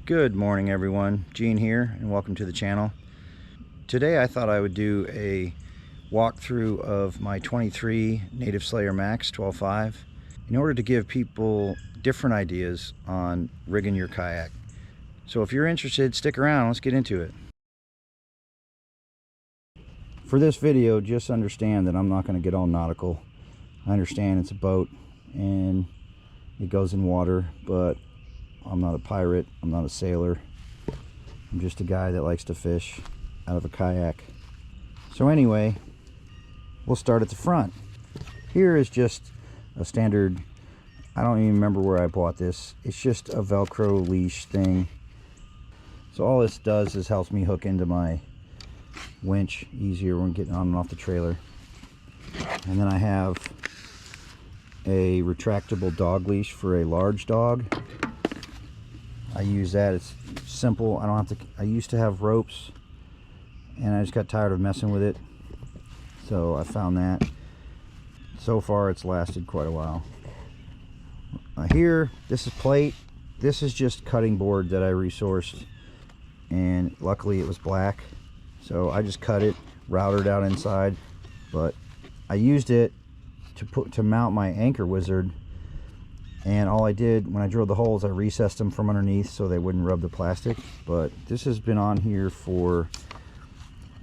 Good morning everyone, Gene here and welcome to the channel. Today I thought I would do a walkthrough of my 23 Native Slayer Max 12.5 in order to give people different ideas on rigging your kayak. So if you're interested, stick around, let's get into it. For this video, just understand that I'm not going to get all nautical. I understand it's a boat and it goes in water, but I'm not a pirate, I'm not a sailor. I'm just a guy that likes to fish out of a kayak. So anyway, we'll start at the front. Here is just a standard, I don't even remember where I bought this. It's just a Velcro leash thing. So all this does is helps me hook into my winch easier when getting on and off the trailer. And then I have a retractable dog leash for a large dog. I use that. It's simple. I don't have to. I used to have ropes and I just got tired of messing with it, so I found that. So far it's lasted quite a while. Here, this is plate. This is just cutting board that I resourced, and luckily it was black, so I just cut it, routed out inside. But I used it to mount my anchor wizard. And all I did when I drilled the holes, I recessed them from underneath so they wouldn't rub the plastic. But this has been on here for,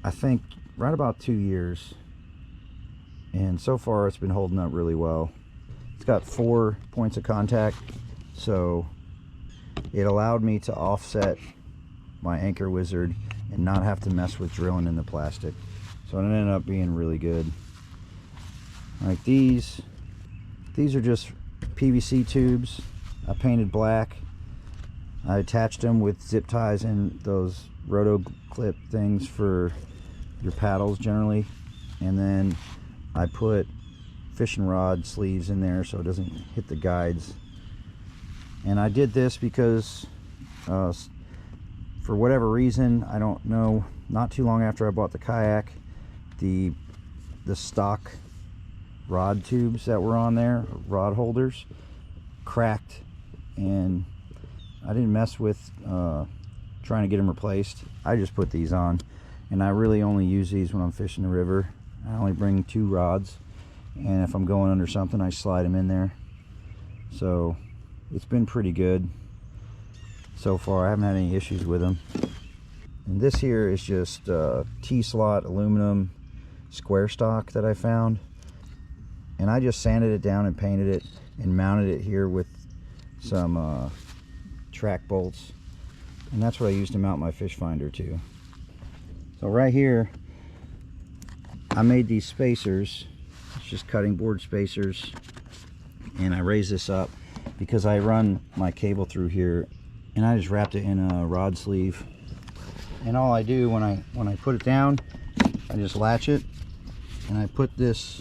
I think, right about 2 years. And so far it's been holding up really well. It's got 4 points of contact, so it allowed me to offset my anchor wizard and not have to mess with drilling in the plastic. So it ended up being really good. Like these are just PVC tubes. I painted black. I attached them with zip ties and those roto clip things for your paddles generally, and then I put fishing rod sleeves in there so it doesn't hit the guides. And I did this because for whatever reason, I don't know, not too long after I bought the kayak, the stock rod tubes that were on there, rod holders, cracked, and I didn't mess with trying to get them replaced. I just put these on, and I really only use these when I'm fishing the river. I only bring 2 rods, and if I'm going under something, I slide them in there. So it's been pretty good so far. I haven't had any issues with them. And this here is just T-slot aluminum square stock that I found. And I just sanded it down and painted it and mounted it here with some track bolts. And that's what I use to mount my fish finder too. So right here, I made these spacers. It's just cutting board spacers. And I raised this up because I run my cable through here, and I just wrapped it in a rod sleeve. And all I do when I put it down, I just latch it, and I put this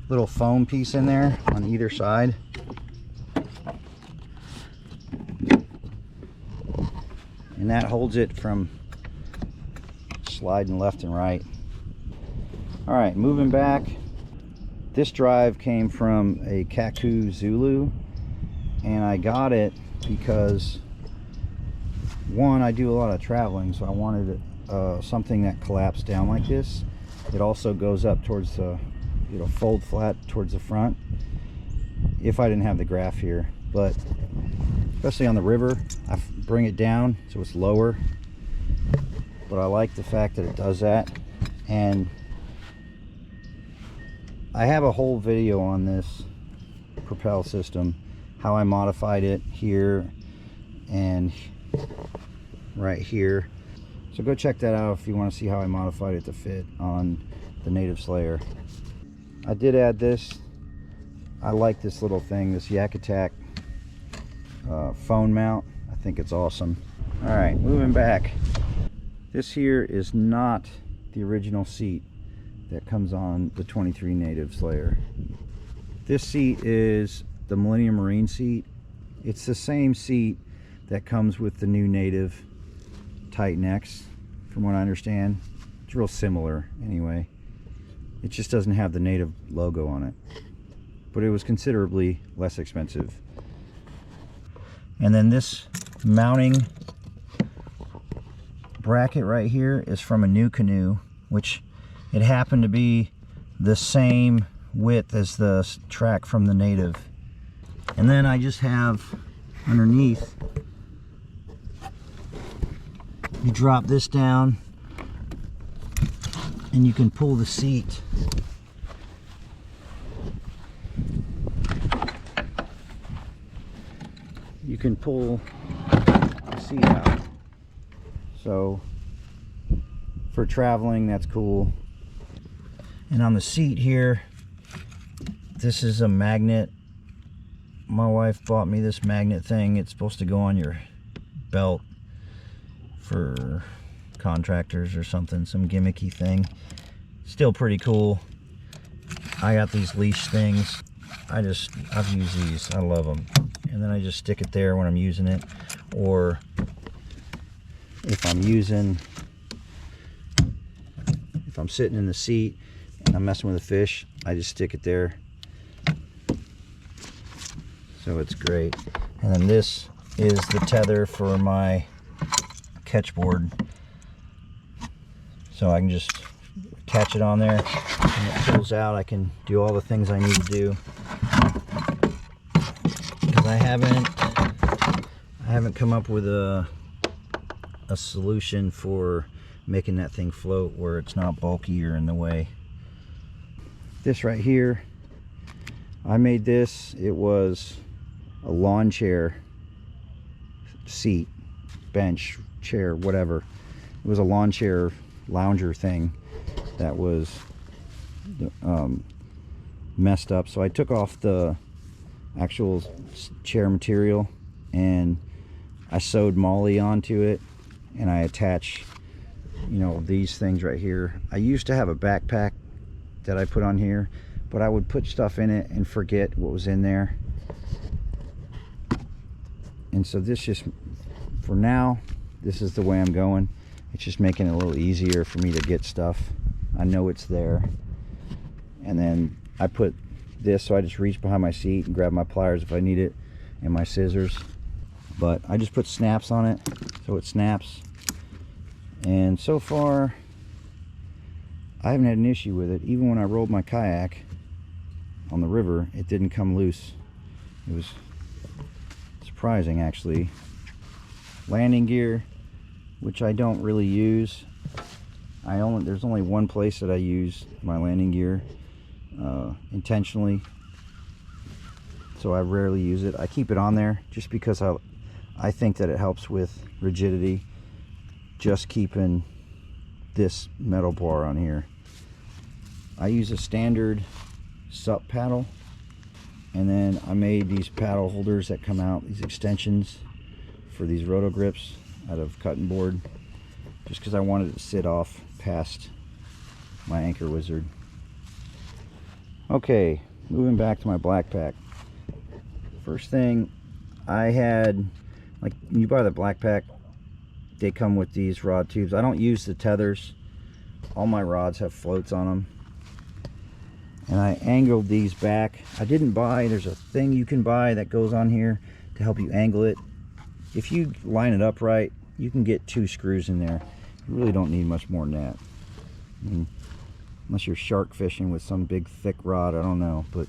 little foam piece in there on either side, and that holds it from sliding left and right. All right, moving back, this drive came from a Kayak Zulu, and I got it because, one, I do a lot of traveling, so I wanted something that collapsed down like this. It also goes up towards the, it'll fold flat towards the front if I didn't have the graph here, but especially on the river, I bring it down so it's lower. But I like the fact that it does that. And I have a whole video on this propel system, how I modified it here and right here. So go check that out if you want to see how I modified it to fit on the Native Slayer. I did add this. I like this little thing, this Yak Attack phone mount. I think it's awesome. All right, moving back. This here is not the original seat that comes on the 23 Native Slayer. This seat is the Millennium Marine seat. It's the same seat that comes with the new Native Titan X, from what I understand. It's real similar anyway. It just doesn't have the Native logo on it, but it was considerably less expensive. And then this mounting bracket right here is from a new canoe, which it happened to be the same width as the track from the Native. And then I just have underneath, you drop this down and you can pull the seat. You can pull the seat out. So for traveling, that's cool. And on the seat here, this is a magnet. My wife bought me this magnet thing. It's supposed to go on your belt for contractors or something, some gimmicky thing. Still pretty cool. I got these leash things. I've used these. I love them. And then I just stick it there when I'm using it, or if I'm sitting in the seat and I'm messing with a fish, I just stick it there. So it's great. And then this is the tether for my catch board. So I can just attach it on there and it pulls out. I can do all the things I need to do. Because I haven't come up with a solution for making that thing float where it's not bulky or in the way. This right here, I made this. It was a lawn chair seat, bench, chair, whatever. It was a lawn chair lounger thing that was messed up. So I took off the actual chair material and I sewed Molly onto it, and I attach, you know, these things right here. I used to have a backpack that I put on here, but I would put stuff in it and forget what was in there. And so this just, for now, this is the way I'm going. It's just making it a little easier for me to get stuff. I know it's there. And then I put this, so I just reach behind my seat and grab my pliers if I need it, and my scissors. But I just put snaps on it, so it snaps. And so far, I haven't had an issue with it. Even when I rolled my kayak on the river, it didn't come loose. It was surprising, actually. Landing gear, which I don't really use. There's only one place that I use my landing gear intentionally, so I rarely use it. I keep it on there just because I think that it helps with rigidity, just keeping this metal bar on here. I use a standard sup paddle, and then I made these paddle holders that come out, these extensions for these roto grips out of cutting board, just because I wanted it to sit off past my Anchor Wizard. Okay, moving back to my Blackpack. First thing, I had, like, when you buy the Blackpack, they come with these rod tubes. I don't use the tethers. All my rods have floats on them. And I angled these back. I didn't buy, there's a thing you can buy that goes on here to help you angle it. If you line it up right, you can get 2 screws in there. You really don't need much more than that. I mean, unless you're shark fishing with some big thick rod, I don't know. But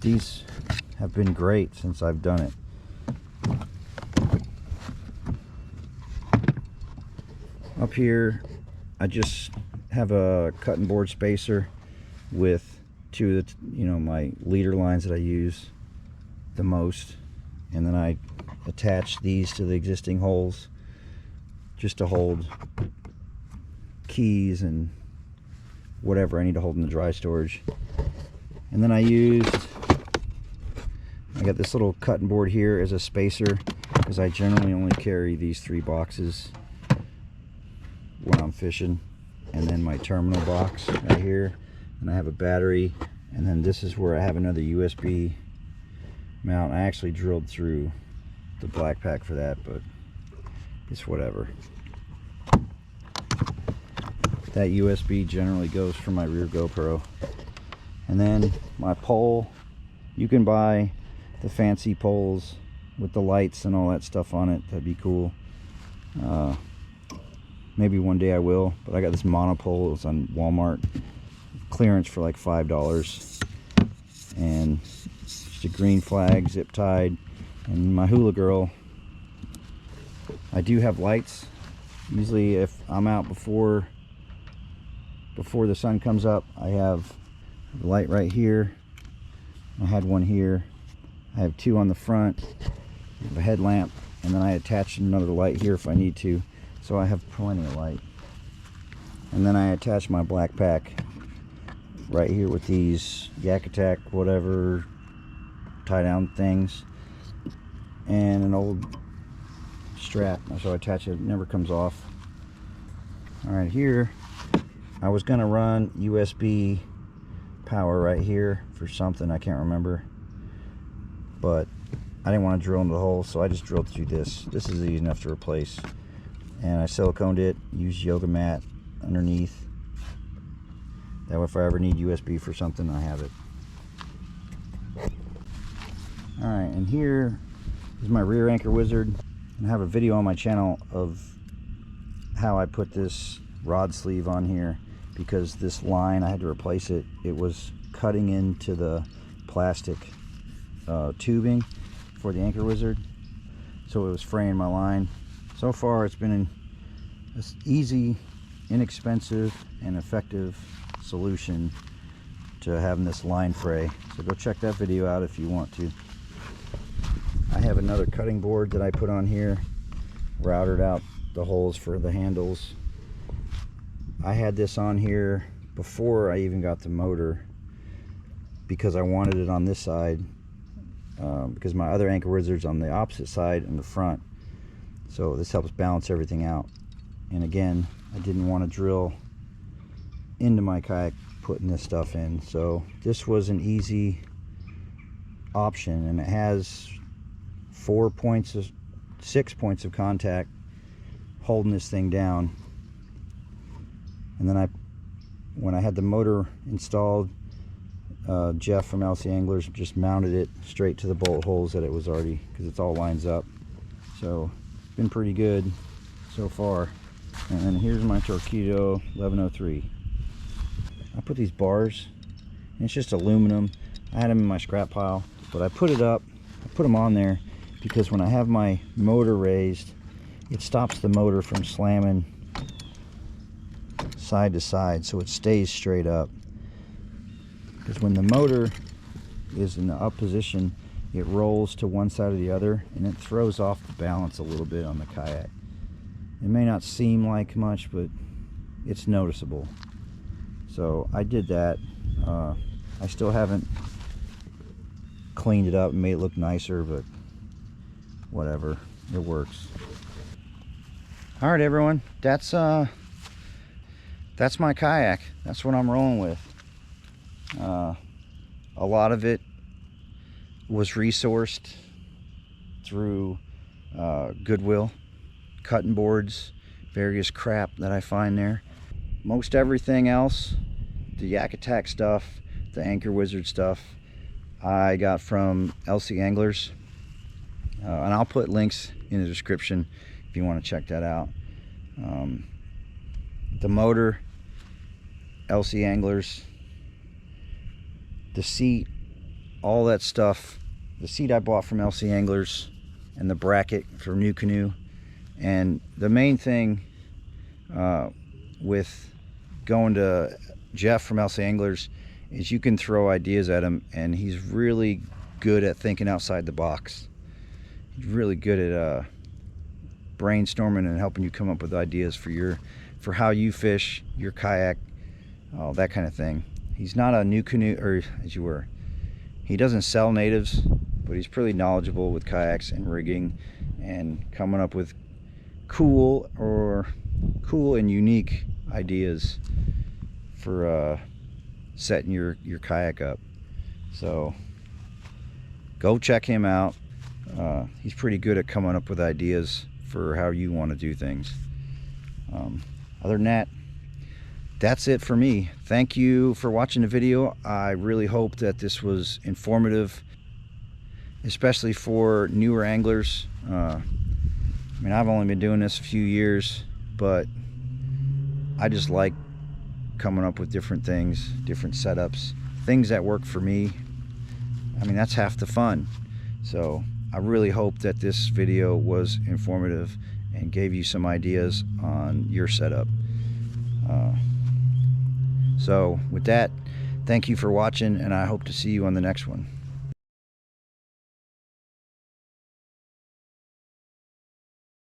these have been great since I've done it. Up here, I just have a cutting board spacer with 2 of the, my leader lines that I use the most, and then I attach these to the existing holes just to hold keys and whatever I need to hold in the dry storage. And then I got this little cutting board here as a spacer, because I generally only carry these 3 boxes when I'm fishing, and then my terminal box right here, and I have a battery, and then this is where I have another USB mount. I actually drilled through the Blackpack for that, but it's whatever. That USB generally goes for my rear GoPro. And then my pole, you can buy the fancy poles with the lights and all that stuff on it. That'd be cool. Maybe one day I will, but I got this monopole. It was on Walmart clearance for like $5, and just a green flag, zip tied. And my hula girl, I do have lights. Usually if I'm out before the sun comes up, I have a light right here. I had one here. I have two on the front. I have a headlamp, and then I attach another light here if I need to. So I have plenty of light. And then I attach my Blackpack right here with these Yak Attack whatever tie down things, and an old strap, so I attach it. It never comes off. All right, here I was gonna run USB power right here for something I can't remember, but I didn't want to drill into the hole, so I just drilled through this. This is easy enough to replace, and I siliconed it, used yoga mat underneath. That way if I ever need USB for something, I have it. All right, and here is my rear anchor wizard. And I have a video on my channel of how I put this rod sleeve on here, because this line, I had to replace it. It was cutting into the plastic tubing for the anchor wizard, so it was fraying my line. So far it's been an easy, inexpensive, and effective solution to having this line fray. So go check that video out if you want to. I have another cutting board that I put on here, routed out the holes for the handles. I had this on here before I even got the motor, because I wanted it on this side, because my other anchor wizard's on the opposite side in the front. So this helps balance everything out. And again, I didn't want to drill into my kayak putting this stuff in, so this was an easy option, and it has 6 points of contact holding this thing down. And then when I had the motor installed, Jeff from LC Anglers just mounted it straight to the bolt holes that it was already, because it's all lines up. So it's been pretty good so far. And then here's my Torpedo 1103. I put these bars, and it's just aluminum. I had them in my scrap pile, but I put them on there because when I have my motor raised, it stops the motor from slamming side to side, so it stays straight up. Because when the motor is in the up position, it rolls to one side or the other, and it throws off the balance a little bit on the kayak. It may not seem like much, but it's noticeable. So I did that. I still haven't cleaned it up and made it look nicer, but whatever, it works. All right, everyone, that's my kayak. That's what I'm rolling with. A lot of it was resourced through Goodwill, cutting boards, various crap that I find there. Most everything else, the Yak Attack stuff, the Anchor Wizard stuff, I got from LC Anglers, and I'll put links in the description if you want to check that out. The motor, LC Anglers. The seat, all that stuff. The seat I bought from LC Anglers, and the bracket for New Canoe. And the main thing with going to Jeff from LC Anglers is you can throw ideas at him, and he's really good at thinking outside the box. He's really good at brainstorming and helping you come up with ideas for how you fish your kayak, that kind of thing. He's not a New Canoe, or as you were, he doesn't sell natives, but he's pretty knowledgeable with kayaks and rigging and coming up with cool and unique ideas for setting your kayak up. So go check him out. He's pretty good at coming up with ideas for how you want to do things. Other than that, that's it for me. Thank you for watching the video. I really hope that this was informative especially for newer anglers. I mean, I've only been doing this a few years, but I just like coming up with different things, different setups, things that work for me. I mean, that's half the fun. So I really hope that this video was informative and gave you some ideas on your setup. So with that, thank you for watching, and I hope to see you on the next one.